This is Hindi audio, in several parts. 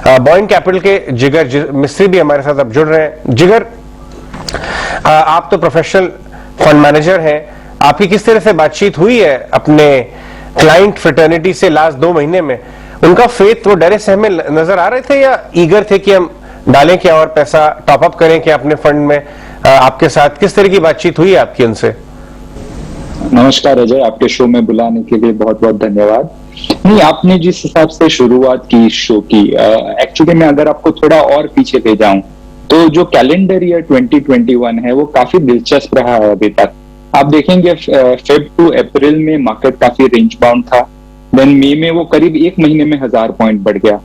बॉइंट कैपिटल के जिगर मिस्त्री भी हमारे साथ अब जुड़ रहे हैं। जिगर, आप तो प्रोफेशनल फंड मैनेजर हैं, आपकी किस तरह से बातचीत हुई है अपने क्लाइंट फ्रेटर्निटी से लास्ट 2 महीने में? उनका फेथ, वो डरे सहमे नजर आ रहे थे या ईगर थे कि हम डालें क्या और पैसा टॉप अप करें क्या अपने फंड में? आपके साथ किस तरह की बातचीत हुई है आपकी उनसे? नमस्कार अजय, आपके शो में बुलाने के लिए बहुत बहुत धन्यवाद। नहीं, आपने जिस हिसाब से शुरुआत की इस शो की, एक्चुअली मैं अगर आपको थोड़ा और पीछे ले जाऊं तो जो कैलेंडर ईयर 2021 है वो काफी दिलचस्प रहा है अभी तक। आप देखेंगे फेब टू अप्रैल में मार्केट काफी रेंज बाउंड था, देन मई में वो करीब 1 महीने में 1000 पॉइंट बढ़ गया,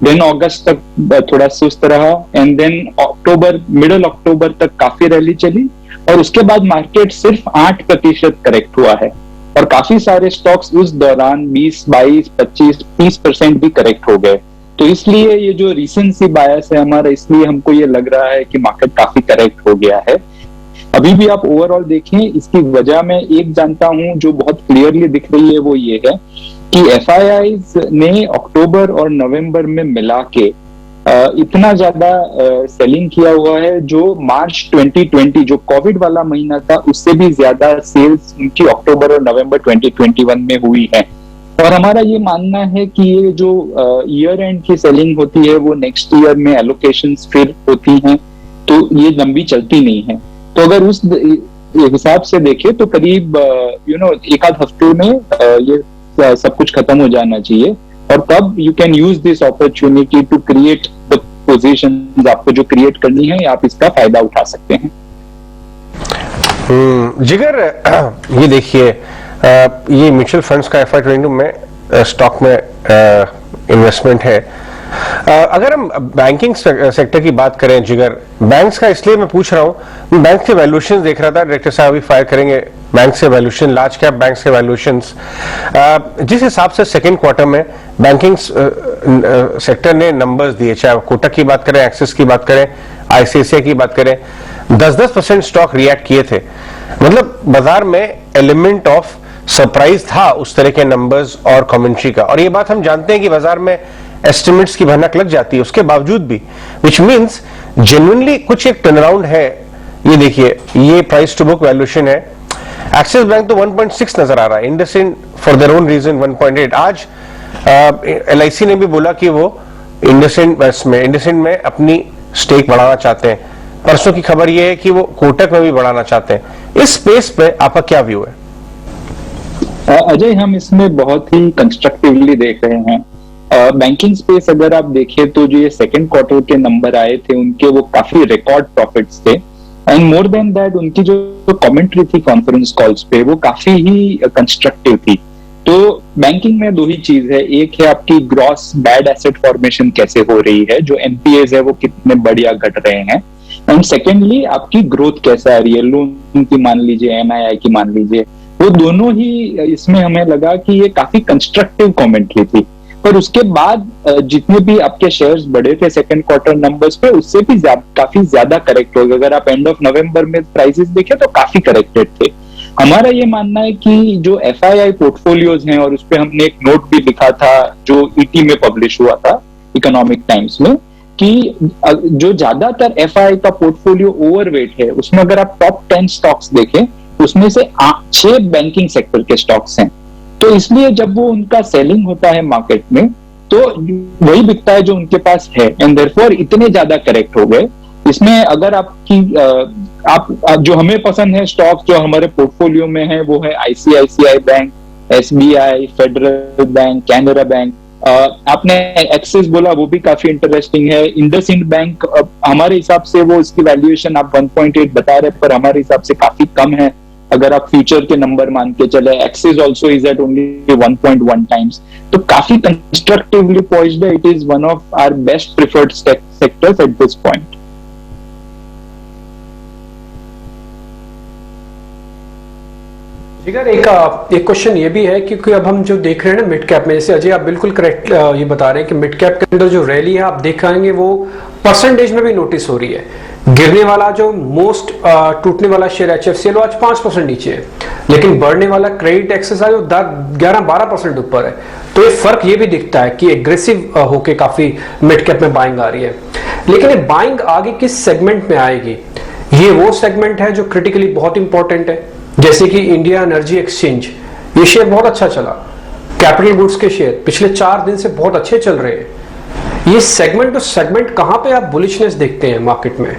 देन अगस्त तक थोड़ा सुस्त रहा, एंड देन अक्टूबर, मिडिल अक्टूबर तक काफी रैली चली, और उसके बाद मार्केट सिर्फ 8% करेक्ट हुआ है, और काफी सारे स्टॉक्स उस दौरान 20, 22, 25, 30% भी करेक्ट हो गए। तो इसलिए ये जो रीसेंसी बायस है हमारा, इसलिए हमको ये लग रहा है कि मार्केट काफी करेक्ट हो गया है। अभी भी आप ओवरऑल देखें, इसकी वजह मैं एक जानता हूं जो बहुत क्लियरली दिख रही है, वो ये है कि एफआईआईज ने अक्टूबर और नवंबर में मिला के इतना ज्यादा सेलिंग किया हुआ है, जो मार्च 2020 जो कोविड वाला महीना था उससे भी ज्यादा सेल्स उनकी अक्टूबर और नवंबर 2021 में हुई है। और हमारा ये मानना है कि ये जो ईयर एंड की सेलिंग होती है वो नेक्स्ट ईयर में एलोकेशंस फिर होती हैं, तो ये लंबी चलती नहीं है। तो अगर उस हिसाब से देखें तो करीब एक आध हफ्ते में ये सब कुछ खत्म हो जाना चाहिए, और तब you can use this opportunity to create the positions. आपको जो क्रिएट करनी है आप इसका फायदा उठा सकते हैं। जिगर, ये देखिए, ये म्यूचुअल फंड्स का FY22 में स्टॉक में इन्वेस्टमेंट है। अगर हम बैंकिंग सेक्टर की बात करें जिगर, बैंक्स का इसलिए मैं पूछ रहा हूं, बैंक के वैल्यूएशन देख रहा था, डायरेक्टर साहब अभी फायर करेंगे बैंक से वैल्यूएशन, लार्ज कैप बैंक्स के वैल्यूएशंस, जिस हिसाब से सेकेंड क्वार्टर में बैंकिंग सेक्टर ने नंबर्स दिए, चाहे कोटक की बात करें, एक्सिस की बात करें, ICICI की बात करें, 10-10% स्टॉक रिएक्ट किए थे। मतलब बाजार में एलिमेंट ऑफ सरप्राइज था उस तरह के नंबर्स और कमेंट्री का, और ये बात हम जानते हैं कि बाजार में एस्टिमेट्स की भनक लग जाती है उसके बावजूद भी, विच मींस जेन्युइनली कुछ एक टर्नअराउंड है। ये देखिए, ये प्राइस टू बुक वैल्यूएशन है। एक्सिस बैंक तो 1.6 नजर आ रहा है, IndusInd for their own reason 1.8। आज LIC ने भी बोला कि वो इंडसइंड में अपनी स्टेक बढ़ाना चाहते हैं। परसों की खबर ये है कि वो कोटक में भी बढ़ाना चाहते हैं। इस स्पेस पे आपका क्या व्यू है? अजय, हम इसमें बहुत ही कंस्ट्रक्टिवली देख रहे हैं। बैंकिंग स्पेस अगर आप देखें तो जो ये सेकंड क्वार्टर के नंबर आए थे उनके, वो काफी रिकॉर्ड प्रॉफिट्स थे, एंड मोर देन दैट उनकी जो कमेंट्री थी कॉन्फ्रेंस कॉल्स पे वो काफी ही कंस्ट्रक्टिव थी। तो बैंकिंग में 2 ही चीज है, एक है आपकी ग्रॉस बैड एसेट फॉर्मेशन कैसे हो रही है, जो NPAs है वो कितने बढ़िया घट रहे हैं, एंड सेकेंडली आपकी ग्रोथ कैसा आ रही है, लोन की मान लीजिए, NII की मान लीजिए, वो दोनों ही इसमें हमें लगा कि ये काफी कंस्ट्रक्टिव कमेंट्री थी। पर उसके बाद जितने भी आपके शेयर्स बढ़े थे सेकंड क्वार्टर नंबर्स पे, उससे भी काफी ज्यादा करेक्ट हो गए। अगर आप एंड ऑफ नवंबर में प्राइसेस देखें तो काफी करेक्टेड थे। हमारा ये मानना है कि जो FII पोर्टफोलियोज हैं, और उस पर हमने एक नोट भी लिखा था जो ET में पब्लिश हुआ था, इकोनॉमिक टाइम्स में, कि जो ज्यादातर FII का पोर्टफोलियो ओवरवेट है, उसमें अगर आप टॉप 10 स्टॉक्स देखें उसमें से 6 बैंकिंग सेक्टर के स्टॉक्स हैं। तो इसलिए जब वो उनका सेलिंग होता है मार्केट में तो वही बिकता है जो उनके पास है, एंड देयरफॉर इतने ज्यादा करेक्ट हो गए। इसमें अगर आपकी आप जो हमें पसंद है स्टॉक्स जो हमारे पोर्टफोलियो में है, वो है ICICI bank, SBI, federal bank, Canara bank. आपने एक्सिस बोला, वो भी काफी इंटरेस्टिंग है। इंडसइंड बैंक, हमारे हिसाब से वो इसकी वैल्यूएशन आप 1.8 बता रहे, पर हमारे हिसाब से काफी कम है अगर आप फ्यूचर के नंबर मान के चले। Axis also is at only 1.1 times, तो काफी कंस्ट्रक्टिवली पॉइज्ड है। It is one of our best preferred sectors at this point. Jigar, एक क्वेश्चन ये भी है क्योंकि अब हम जो देख रहे हैं ना मिड कैप में, जैसे अजय आप बिल्कुल करेक्ट ये बता रहे हैं कि मिड कैप के अंदर जो रैली है आप देखेंगे वो परसेंटेज में भी नोटिस हो रही है। गिरने वाला जो मोस्ट टूटने वाला शेयर HFCL आज 5% नीचे है, लेकिन बढ़ने वाला क्रेडिट एक्सेस है जो 11-12% ऊपर है। तो ये फर्क ये भी दिखता है कि एग्रेसिव होके काफी मिड कैप में बाइंग आ रही है। लेकिन ये बाइंग आगे किस सेगमेंट में आएगी? ये वो सेगमेंट है जो क्रिटिकली बहुत इंपॉर्टेंट है, जैसे कि इंडिया एनर्जी एक्सचेंज, ये शेयर बहुत अच्छा चला। कैपिटल गुड्स के शेयर पिछले 4 दिन से बहुत अच्छे चल रहे हैं। ये सेगमेंट टू सेगमेंट कहां पे आप बुलिशनेस देखते हैं मार्केट में?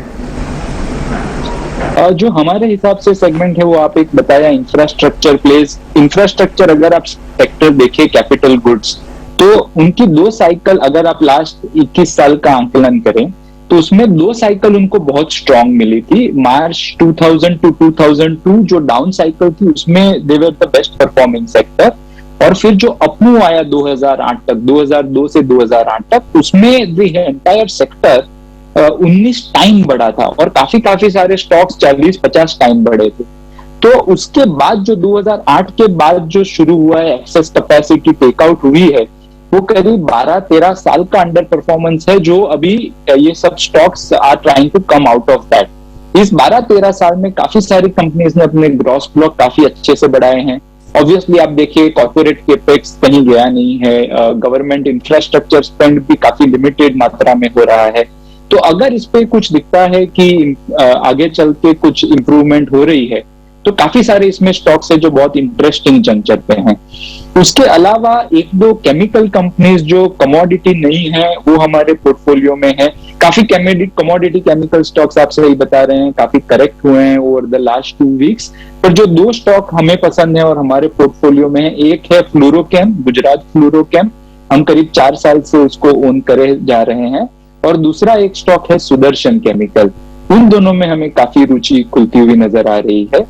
जो हमारे हिसाब से सेगमेंट है वो आप एक बताया इंफ्रास्ट्रक्चर प्लेस। इंफ्रास्ट्रक्चर अगर आप सेक्टर देखें कैपिटल गुड्स, तो उनकी 2 साइकिल अगर आप लास्ट 21 साल का आंकलन करें तो उसमें 2 साइकिल उनको बहुत स्ट्रांग मिली थी। मार्च 2000 टू 2002 जो डाउन साइकिल थी उसमें they were the best performing sector, और फिर जो अपमूव आया 2008 तक, 2002 से 2008 तक, उसमें द एंटायर सेक्टर 19 टाइम बढ़ा था और काफी सारे स्टॉक्स 40-50 टाइम बढ़े थे। तो उसके बाद जो 2008 के बाद जो शुरू हुआ है, एक्सेस कैपेसिटी टेकआउट हुई है, वो करीब 12-13 साल का अंडर परफॉर्मेंस है, जो अभी ये सब stocks are trying to come out of that. इस 12-13 साल में काफी सारी कंपनीज ने अपने ग्रॉस ब्लॉक काफी अच्छे से बढ़ाए हैं। ऑब्वियसली आप देखिए कॉर्पोरेट केपेक्स कहीं गया नहीं है, गवर्नमेंट इंफ्रास्ट्रक्चर स्पेंड भी काफी लिमिटेड मात्रा में हो रहा है। तो अगर इस पे कुछ दिखता है कि आगे चल के कुछ इंप्रूवमेंट हो रही है, तो काफी सारे इसमें स्टॉक्स है जो बहुत इंटरेस्टिंग जंक्चर पे हैं। उसके अलावा 1-2 केमिकल कंपनीज जो कमोडिटी नहीं है वो हमारे पोर्टफोलियो में है। काफी कमोडिटी केमिकल स्टॉक्स आप सही बता रहे हैं, काफी करेक्ट हुए हैं ओवर द लास्ट 2 वीक्स। पर जो 2 स्टॉक हमें पसंद है और हमारे पोर्टफोलियो में है, एक है फ्लोरोकेम, गुजरात फ्लोरोकेम, हम करीब 4 साल से उसको ओन करे जा रहे हैं, और दूसरा एक स्टॉक है सुदर्शन केमिकल। उन दोनों में हमें काफी रुचि खुलती हुई नजर आ रही है।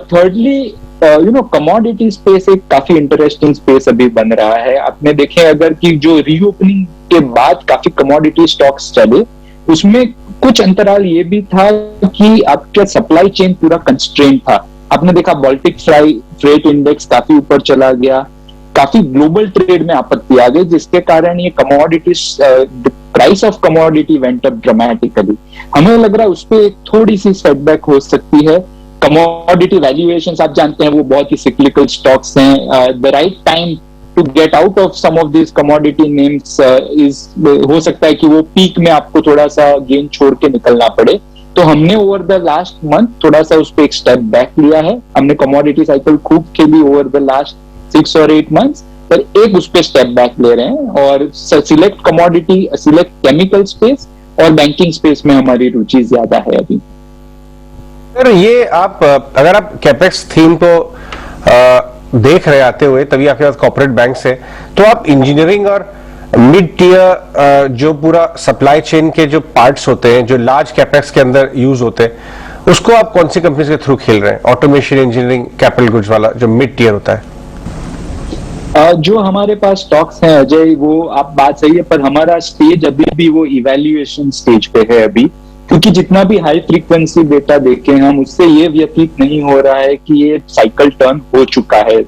थर्डली कमोडिटी स्पेस एक काफी इंटरेस्टिंग स्पेस अभी बन रहा है। आपने देखे अगर कि जो रीओपनिंग के बाद काफी कमोडिटी स्टॉक्स चले, उसमें कुछ अंतराल ये भी था कि आपका सप्लाई चेन पूरा कंस्ट्रेंट था। आपने देखा बाल्टिक फ्रेट इंडेक्स काफी ऊपर चला गया, काफी ग्लोबल ट्रेड में आपत्ति आ गई, जिसके कारण ये commodity price of commodity went up dramatically. हमें लग रहा है उस पर थोड़ी सी सेटबैक हो सकती है। कमोडिटी वैल्यूएशंस आप जानते हैं वो बहुत ही सिक्लिकल स्टॉक्स हैं। The right time to get out of some of this commodity names is, हो सकता है कि वो पीक में आपको थोड़ा सा गेन छोड़ के निकलना पड़े। तो हमने ओवर द लास्ट मंथ थोड़ा सा उस पर एक स्टेप बैक लिया है। हमने कमोडिटी साइकिल खूब खेली ओवर द लास्ट 6 और 8 मंथ्स, पर एक उस पर स्टेप बैक ले रहे हैं और select commodity, select chemical space और बैंकिंग स्पेस में हमारी रुचि ज्यादा है अभी। सर ये आप अगर आप कैपेक्स थीम को देख रहे आते हुए, तभी आपके पास कॉर्पोरेट बैंक से, तो आप इंजीनियरिंग और मिड टियर जो पूरा सप्लाई चेन के जो पार्ट्स होते हैं जो लार्ज कैपेक्स के अंदर यूज होते हैं, उसको आप कौन सी कंपनी के थ्रू खेल रहे हैं? ऑटोमेशन, इंजीनियरिंग, कैपिटल गुड्स वाला जो मिड टियर होता है। जो हमारे पास स्टॉक्स हैं अजय, वो आप बात सही है, पर हमारा स्टेज अभी भी वो इवैल्यूएशन स्टेज पे है अभी, क्योंकि जितना भी हाई फ्रीक्वेंसी डेटा देखे हम, उससे ये व्यतीत नहीं हो रहा है कि ये साइकिल टर्न हो चुका है,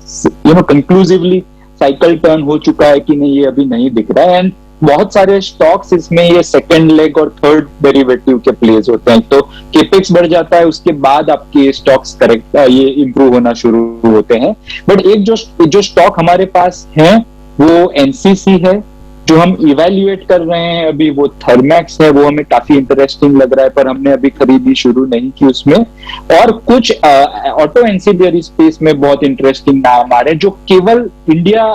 कंक्लूसिवली साइकिल टर्न हो चुका है कि नहीं, ये अभी नहीं दिख रहा है। एंड बहुत सारे स्टॉक्स इसमें ये सेकंड लेग और थर्ड डेरिवेटिव के प्लेस होते हैं। तो केपेक्स बढ़ जाता है, उसके बाद आपके स्टॉक्स करेक्ट ये इंप्रूव होना शुरू होते हैं। बट एक जो स्टॉक हमारे पास है वो एनसीसी है, जो हम इवेल्युएट कर रहे हैं अभी, वो थर्मैक्स है, वो हमें काफी इंटरेस्टिंग लग रहा है, पर हमने अभी खरीदी शुरू नहीं की उसमें। और कुछ ऑटो एंसिलरी स्पेस में बहुत इंटरेस्टिंग नाम आ रहे हैं, जो केवल इंडिया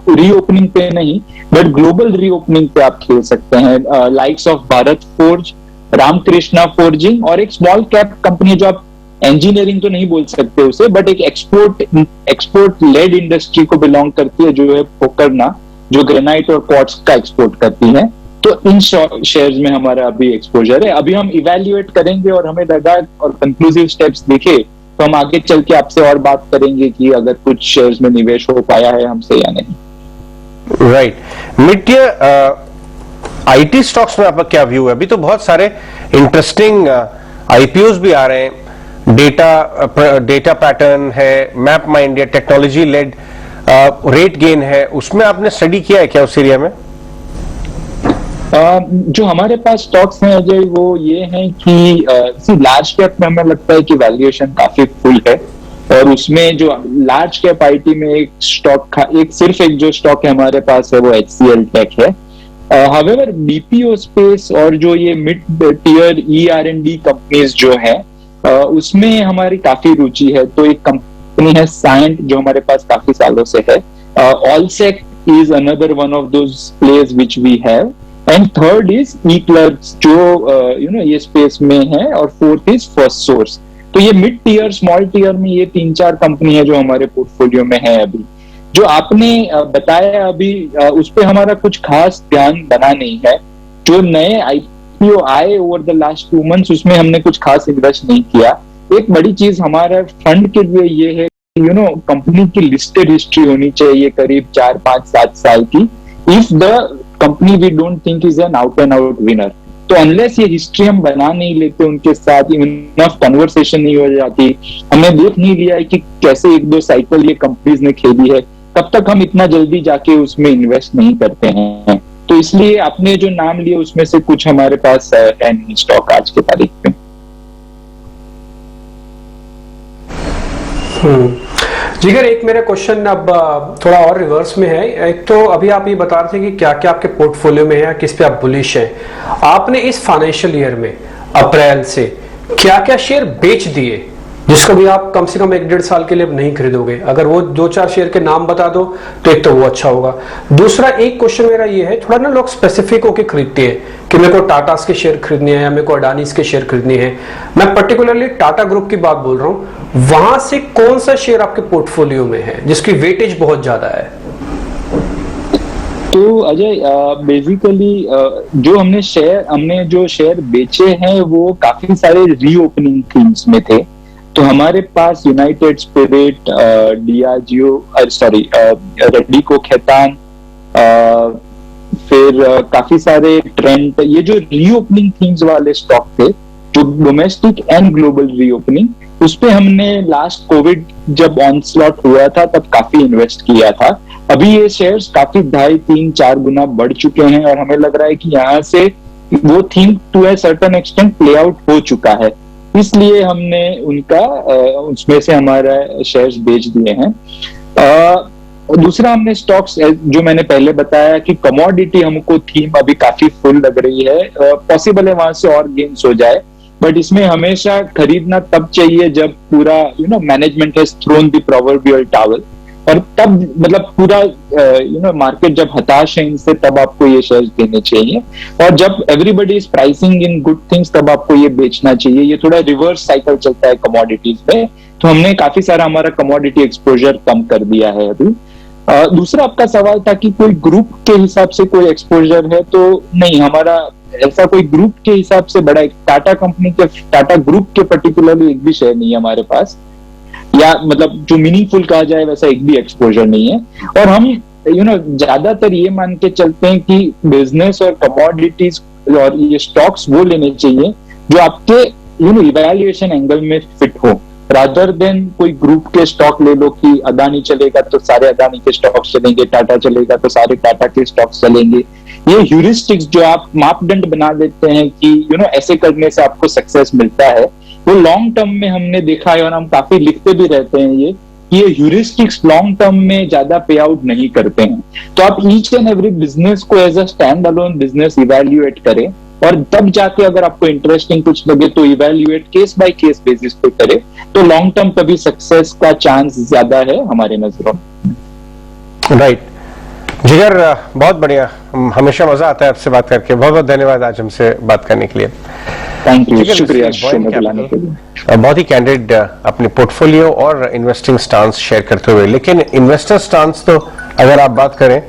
रीओपनिंग पे नहीं बट ग्लोबल रीओपनिंग पे आप खेल सकते हैं। Likes of Bharat Forge, Ramakrishna Forging, और एक स्मॉल कैप कंपनी जो आप इंजीनियरिंग तो नहीं बोल सकते उसे, बट एक एक्सपोर्ट लेड इंडस्ट्री को बिलोंग करती है, जो है पोकरना, जो ग्रेनाइट और क्वार्ट्ज का एक्सपोर्ट करती है। तो इन शेयर्स में हमारा अभी एक्सपोजर है। अभी हम इवेल्युएट करेंगे और हमें लगा और कंक्लूसिव स्टेप्स दिखे तो हम आगे चल के आपसे और बात करेंगे कि अगर कुछ शेयर्स में निवेश हो पाया है हमसे या नहीं। Right, mid tier IT stocks में आपका क्या व्यू है? अभी तो बहुत सारे इंटरेस्टिंग आईपीओस भी आ रहे हैं, डेटा पैटर्न है, map my India, technology led rate gain है, उसमें आपने स्टडी किया है क्या उस एरिया में? जो हमारे पास स्टॉक्स हैं अजय, वो ये हैं कि लार्ज कैप में हमें लगता है कि वैल्यूएशन काफी फुल है। और उसमें जो लार्ज कैप आईटी में एक सिर्फ एक जो स्टॉक है हमारे पास है वो HCL टेक है। हावेवर बीपीओ स्पेस और जो ये मिड टियर ER&D कंपनीज जो है उसमें हमारी काफी रुचि है। तो एक कंपनी है साइंट जो हमारे पास काफी सालों से है। ऑलसेक is another one of those plays which we have, and third is eClerx जो ये स्पेस में है, और फोर्थ इज फर्स्ट सोर्स। तो ये मिड टियर स्मॉल टियर में ये 3-4 कंपनी है जो हमारे पोर्टफोलियो में है। अभी जो आपने बताया अभी उस पे हमारा कुछ खास ध्यान बना नहीं है। जो नए IPO आए ओवर द लास्ट 2 मंथ्स उसमें हमने कुछ खास इन्वेस्ट नहीं किया। एक बड़ी चीज हमारे फंड के लिए ये है कंपनी की लिस्टेड हिस्ट्री होनी चाहिए करीब 4, 5, 7 साल की। If the company we don't think is an out and out winner, तो अनलेस ये हिस्ट्री हम बना नहीं लेते, उनके साथ इनफ कन्वर्सेशन नहीं हो जाती, हमने देख नहीं लिया है कि कैसे 1-2 साइकिल ये कंपनीज ने खेली है, तब तक हम इतना जल्दी जाके उसमें इन्वेस्ट नहीं करते हैं। तो इसलिए आपने जो नाम लिए उसमें से कुछ हमारे पास है स्टॉक आज की तारीख में। जिगर, एक मेरा क्वेश्चन अब थोड़ा और रिवर्स में है। एक तो अभी आप ये बता रहे थे कि क्या क्या आपके पोर्टफोलियो में है, किस पे आप बुलिश हैं। आपने इस फाइनेंशियल ईयर में अप्रैल से क्या क्या शेयर बेच दिए जिसको भी आप कम से कम 1-1.5 साल के लिए अब नहीं खरीदोगे? अगर वो 2-4 शेयर के नाम बता दो तो एक तो वो अच्छा होगा। दूसरा एक क्वेश्चन मेरा ये है, थोड़ा ना लोग स्पेसिफिक होके खरीदते हैं कि मेरे को टाटास के शेयर खरीदने हैं या मेरे को अडानीज के शेयर खरीदने हैं। मैं पर्टिकुलरली टाटा ग्रुप की बात बोल रहा हूं। वहां से कौन सा शेयर आपके पोर्टफोलियो में है जिसकी वेटेज बहुत ज्यादा है? तो अजय बेसिकली जो हमने जो शेयर बेचे हैं वो काफी सारे रीओपनिंग थीम्स में थे। तो हमारे पास United Spirit, Diageo, Radico Khaitan, फिर काफी सारे ट्रेंड, ये जो रीओपनिंग थीम्स वाले स्टॉक थे जो डोमेस्टिक एंड ग्लोबल रीओपनिंग, उस पे हमने लास्ट कोविड जब ऑनस्लॉट हुआ था तब काफी इन्वेस्ट किया था। अभी ये शेयर्स काफी 2.5-3-4 गुना बढ़ चुके हैं और हमें लग रहा है कि यहाँ से वो theme to a certain extent play out हो चुका है, इसलिए हमने उसमें से हमारा शेयर्स बेच दिए हैं। दूसरा हमने स्टॉक्स जो मैंने पहले बताया कि कमोडिटी हमको थीम अभी काफी फुल लग रही है, पॉसिबल है वहां से और गेन्स हो जाए, बट इसमें हमेशा खरीदना तब चाहिए जब पूरा management has thrown the proverbial towel, और तब मतलब पूरा मार्केट जब हताश है इनसे तब आपको ये शेयर्स देने चाहिए, और जब everybody is pricing in good things तब आपको ये बेचना चाहिए। ये थोड़ा रिवर्स साइकिल चलता है कमोडिटीज में, तो हमने काफी सारा हमारा कमोडिटी एक्सपोजर कम कर दिया है अभी। दूसरा आपका सवाल था कि कोई ग्रुप के हिसाब से कोई एक्सपोजर है, तो नहीं, हमारा ऐसा कोई ग्रुप के हिसाब से बड़ा टाटा ग्रुप के पर्टिकुलरली एक भी शेयर नहीं है हमारे पास, या मतलब जो मीनिंगफुल कहा जाए वैसा एक भी एक्सपोजर नहीं है। और हम ज्यादातर ये मान के चलते हैं कि बिजनेस और कमोडिटीज और ये स्टॉक्स वो लेने चाहिए जो आपके इवैल्यूएशन एंगल में फिट हो, रादर देन कोई ग्रुप के स्टॉक ले लो कि अदानी चलेगा तो सारे अदानी के स्टॉक्स चलेंगे, टाटा चलेगा तो सारे टाटा के स्टॉक्स चलेंगे। ये ह्यूरिस्टिक्स जो आप मापदंड बना देते हैं कि ऐसे करने से आपको सक्सेस मिलता है, वो लॉन्ग टर्म में हमने देखा है और हम काफी लिखते भी रहते हैं ये ह्यूरिस्टिक्स लॉन्ग टर्म में ज्यादा पे आउट नहीं करते हैं। तो आप ईच एंड एवरी बिजनेस को as a standalone business evaluate करें, और तब जाके अगर आपको इंटरेस्टिंग कुछ लगे तो evaluate case by case basis पे करें, तो लॉन्ग टर्म तभी सक्सेस का चांस ज्यादा है हमारे नजरों में। राइट जिगर, बहुत बढ़िया, हमेशा मजा आता है आपसे बात करके। बहुत बहुत धन्यवाद आज हमसे बात करने के लिए। थैंक यू, शुक्रिया शो में बुलाने के लिए। बहुत ही कैंडिड अपने पोर्टफोलियो और इन्वेस्टिंग स्टांस शेयर करते हुए, लेकिन इन्वेस्टर स्टांस तो अगर आप बात करें